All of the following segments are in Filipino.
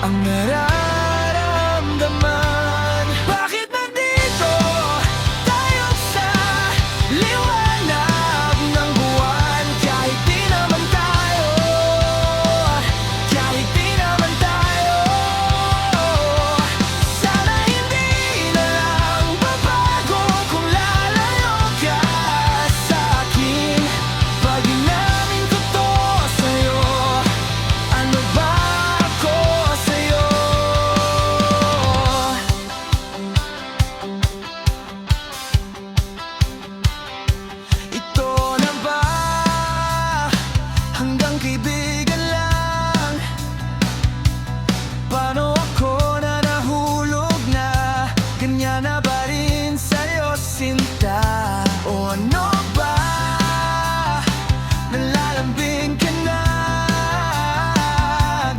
Ang nararamdaman. Bakit nandito tayo sa liwanag ng buwan? Kahit di naman tayo, kahit di naman tayo, sana hindi na lang babago kung lalayo ka sa'kin. Pag inamin ko to sa'yo, ano ba ako sa'yo? Ito na ba hanggang kaibigan lang? Paano ako na nahulog na ganyan na ba rin sa'yo, sinta? O ano ba, nalalambing ka na?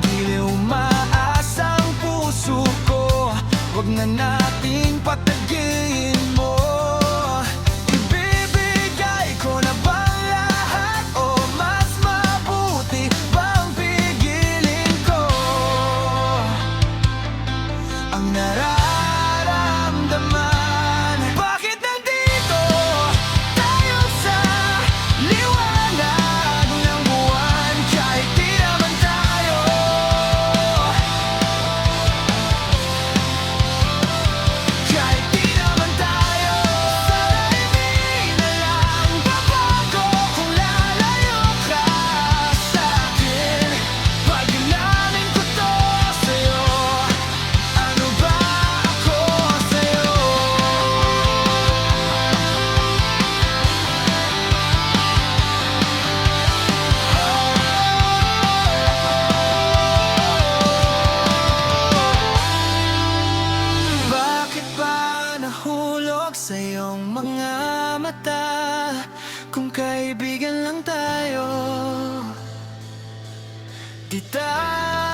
Giliw umaasa ang puso ko, huwag na nating patagin mo. Ibibigay ko na bang lahat o mas mabuti bang pigilin ko ang nararamdaman? Bakit nandito tayo sa liwanag ng buwan? Kahit di naman tayo, kahit di naman tayo, sana hindi na lang babago kung lalayo ka sa'kin. Pag inamin ko to sa'yo, ano ba ako sa'yo? Bakit ba nahulog sa iyong mga mata? Kung kaibigan lang tayo, di tayo